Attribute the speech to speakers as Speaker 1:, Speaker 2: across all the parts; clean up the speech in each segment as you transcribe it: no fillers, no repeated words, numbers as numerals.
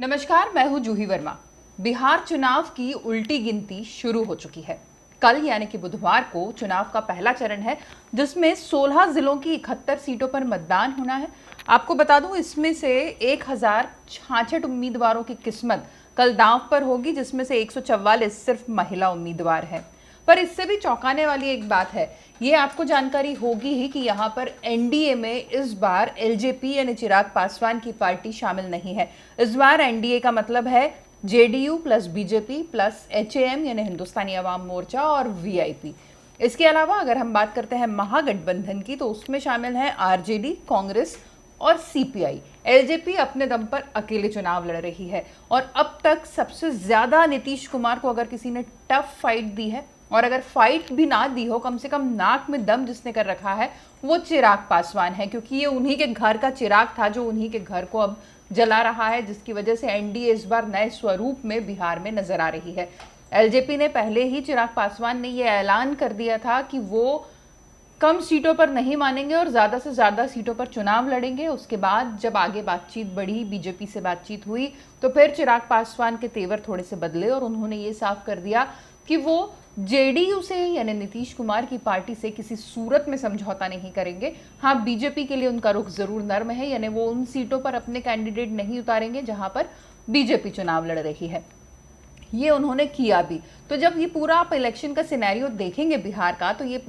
Speaker 1: नमस्कार, मैं हूं जूही वर्मा। बिहार चुनाव की उल्टी गिनती शुरू हो चुकी है। कल यानी कि बुधवार को चुनाव का पहला चरण है, जिसमें 16 जिलों की 71 सीटों पर मतदान होना है। आपको बता दूं, इसमें से 1066 उम्मीदवारों की किस्मत कल दांव पर होगी, जिसमें से 144 सिर्फ महिला उम्मीदवार हैं। पर इससे भी चौंकाने वाली एक बात है, ये आपको जानकारी होगी ही कि यहाँ पर एनडीए में इस बार एलजेपी यानी चिराग पासवान की पार्टी शामिल नहीं है। इस बार एनडीए का मतलब है JDU plus BJP plus HAM यानी हिंदुस्तानी अवाम मोर्चा और वीआईपी। इसके अलावा अगर हम बात करते हैं महागठबंधन की, तो उसमें शामिल है आरजेडी, कांग्रेस और सीपीआई। एलजेपी अपने दम पर अकेले चुनाव लड़ रही है और अब तक सबसे ज्यादा नीतीश कुमार को अगर किसी ने टफ फाइट दी है, और अगर फाइट भी ना दी हो, कम से कम नाक में दम जिसने कर रखा है, वो चिराग पासवान है। क्योंकि ये उन्हीं के घर का चिराग था जो उन्हीं के घर को अब जला रहा है, जिसकी वजह से एनडीए इस बार नए स्वरूप में बिहार में नजर आ रही है। एलजेपी ने पहले ही, चिराग पासवान ने यह ऐलान कर दिया था कि वो कम सीटों पर नहीं मानेंगे और ज्यादा से ज्यादा सीटों पर चुनाव लड़ेंगे। उसके बाद जब आगे बातचीत बढ़ी, बीजेपी से बातचीत हुई, तो फिर चिराग पासवान के तेवर थोड़े से बदले और उन्होंने ये साफ कर दिया कि वो जेडीयू से यानी नीतीश कुमार की पार्टी से किसी सूरत में समझौता नहीं करेंगे। हाँ, बीजेपी के लिए उनका रुख जरूर नर्म है, यानी वो उन सीटों पर अपने कैंडिडेट नहीं उतारेंगे जहां पर बीजेपी चुनाव लड़ रही है। ये उन्होंने किया भी। तो जब ये पूरा आप इलेक्शन का सिनेरियो देखेंगे बिहार का, तो ये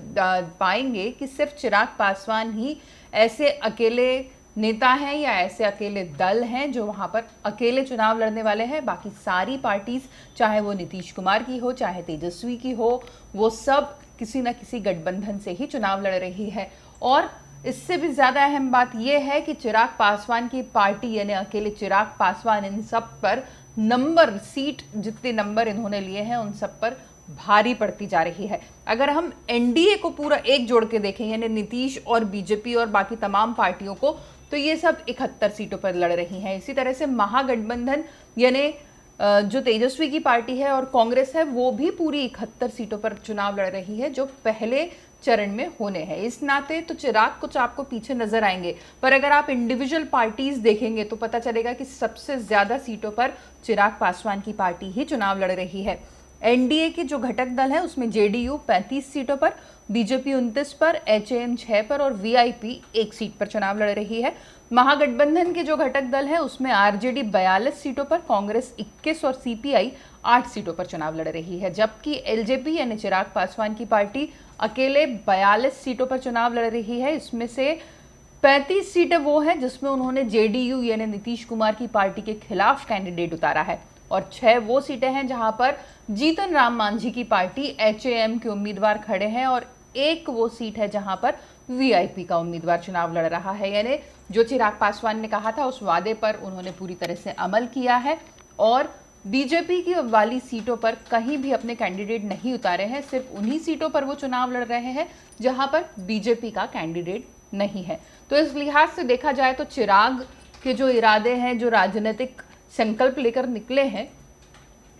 Speaker 1: पाएंगे कि सिर्फ चिराग पासवान ही ऐसे अकेले नेता हैं या ऐसे अकेले दल हैं जो वहां पर अकेले चुनाव लड़ने वाले हैं। बाकी सारी पार्टीज, चाहे वो नीतीश कुमार की हो, चाहे तेजस्वी की हो, वो सब किसी न किसी गठबंधन से ही चुनाव लड़ रही है। और इससे भी ज्यादा अहम बात यह है कि चिराग पासवान की पार्टी यानी अकेले चिराग पासवान इन सब पर नंबर, सीट जितने नंबर इन्होंने लिए हैं उन सब पर भारी पड़ती जा रही है। अगर हम एनडीए को पूरा एक जोड़ के देखें, यानी नीतीश और बीजेपी और बाकी तमाम पार्टियों को, तो ये सब 71 सीटों पर लड़ रही हैं। इसी तरह से महागठबंधन यानी जो तेजस्वी की पार्टी है और कांग्रेस है, वो भी पूरी 71 सीटों पर चुनाव लड़ रही है जो पहले चरण में होने हैं। इस नाते तो चिराग कुछ आपको पीछे नजर आएंगे, पर अगर आप इंडिविजुअल पार्टीज देखेंगे तो पता चलेगा कि सबसे ज्यादा सीटों पर चिराग पासवान की पार्टी ही चुनाव लड़ रही है। एनडीए के जो घटक दल है उसमें जेडीयू 35 सीटों पर, बीजेपी 29 पर, एचएएम 6 पर और वीआईपी 1 सीट पर चुनाव लड़ रही है। महागठबंधन के जो घटक दल है उसमें आरजेडी 42 सीटों पर, कांग्रेस 21 और सीपीआई 8 सीटों पर चुनाव लड़ रही है। जबकि एलजेपी यानी चिराग पासवान की पार्टी अकेले 42 सीटों पर चुनाव लड़ रही है। इसमें से 35 सीटें वो हैं जिसमें उन्होंने जेडीयू यानी नीतीश कुमार की पार्टी के खिलाफ कैंडिडेट उतारा है, और 6 वो सीटें हैं जहां पर जीतन राम मांझी की पार्टी एचएएम के उम्मीदवार खड़े हैं, और 1 वो सीट है जहां पर वीआईपी का उम्मीदवार चुनाव लड़ रहा है। यानी जो चिराग पासवान ने कहा था उस वादे पर उन्होंने पूरी तरह से अमल किया है और बीजेपी की वाली सीटों पर कहीं भी अपने कैंडिडेट नहीं उतारे हैं। सिर्फ उन्हीं सीटों पर वो चुनाव लड़ रहे हैं जहां पर बीजेपी का कैंडिडेट नहीं है। तो इस लिहाज से देखा जाए तो चिराग के जो इरादे हैं, जो राजनीतिक संकल्प लेकर निकले हैं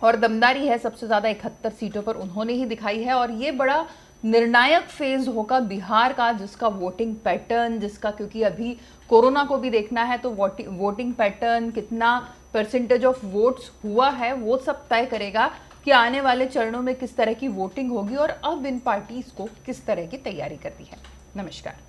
Speaker 1: और दमदारी है, सबसे ज्यादा 71 सीटों पर उन्होंने ही दिखाई है। और ये बड़ा निर्णायक फेज होगा बिहार का, जिसका वोटिंग पैटर्न, जिसका क्योंकि अभी कोरोना को भी देखना है, तो वोटिंग पैटर्न, कितना परसेंटेज ऑफ वोट्स हुआ है, वो सब तय करेगा कि आने वाले चरणों में किस तरह की वोटिंग होगी और अब इन पार्टीज को किस तरह की तैयारी करनी है। नमस्कार।